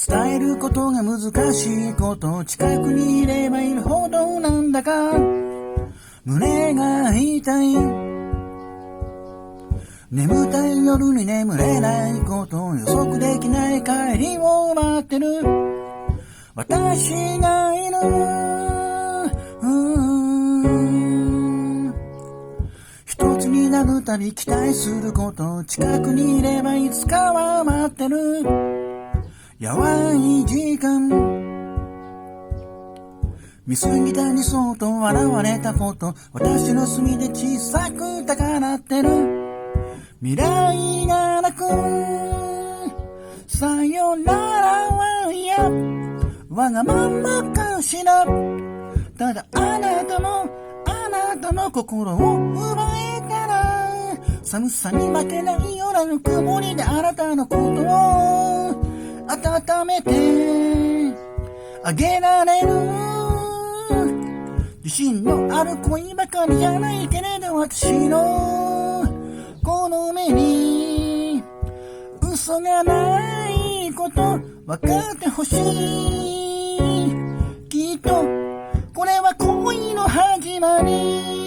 伝えることが難しいこと近くにいればいるほどなんだか胸が痛い。眠たい夜に眠れないこと予測できない帰りを待ってる私がいる。一つになるたび期待すること近くにいればいつかは待ってるやわい時間見過ぎたにそうと笑われたこと私の隅で小さく高鳴ってる未来がなくさよならは嫌わがままかしらただあなたの心を奪えたら寒さに負けない夜の曇りであなたのことを温めてあげられる自信のある恋ばかりじゃないけれど私のこの目に嘘がないこと分かってほしいきっとこれは恋の始まり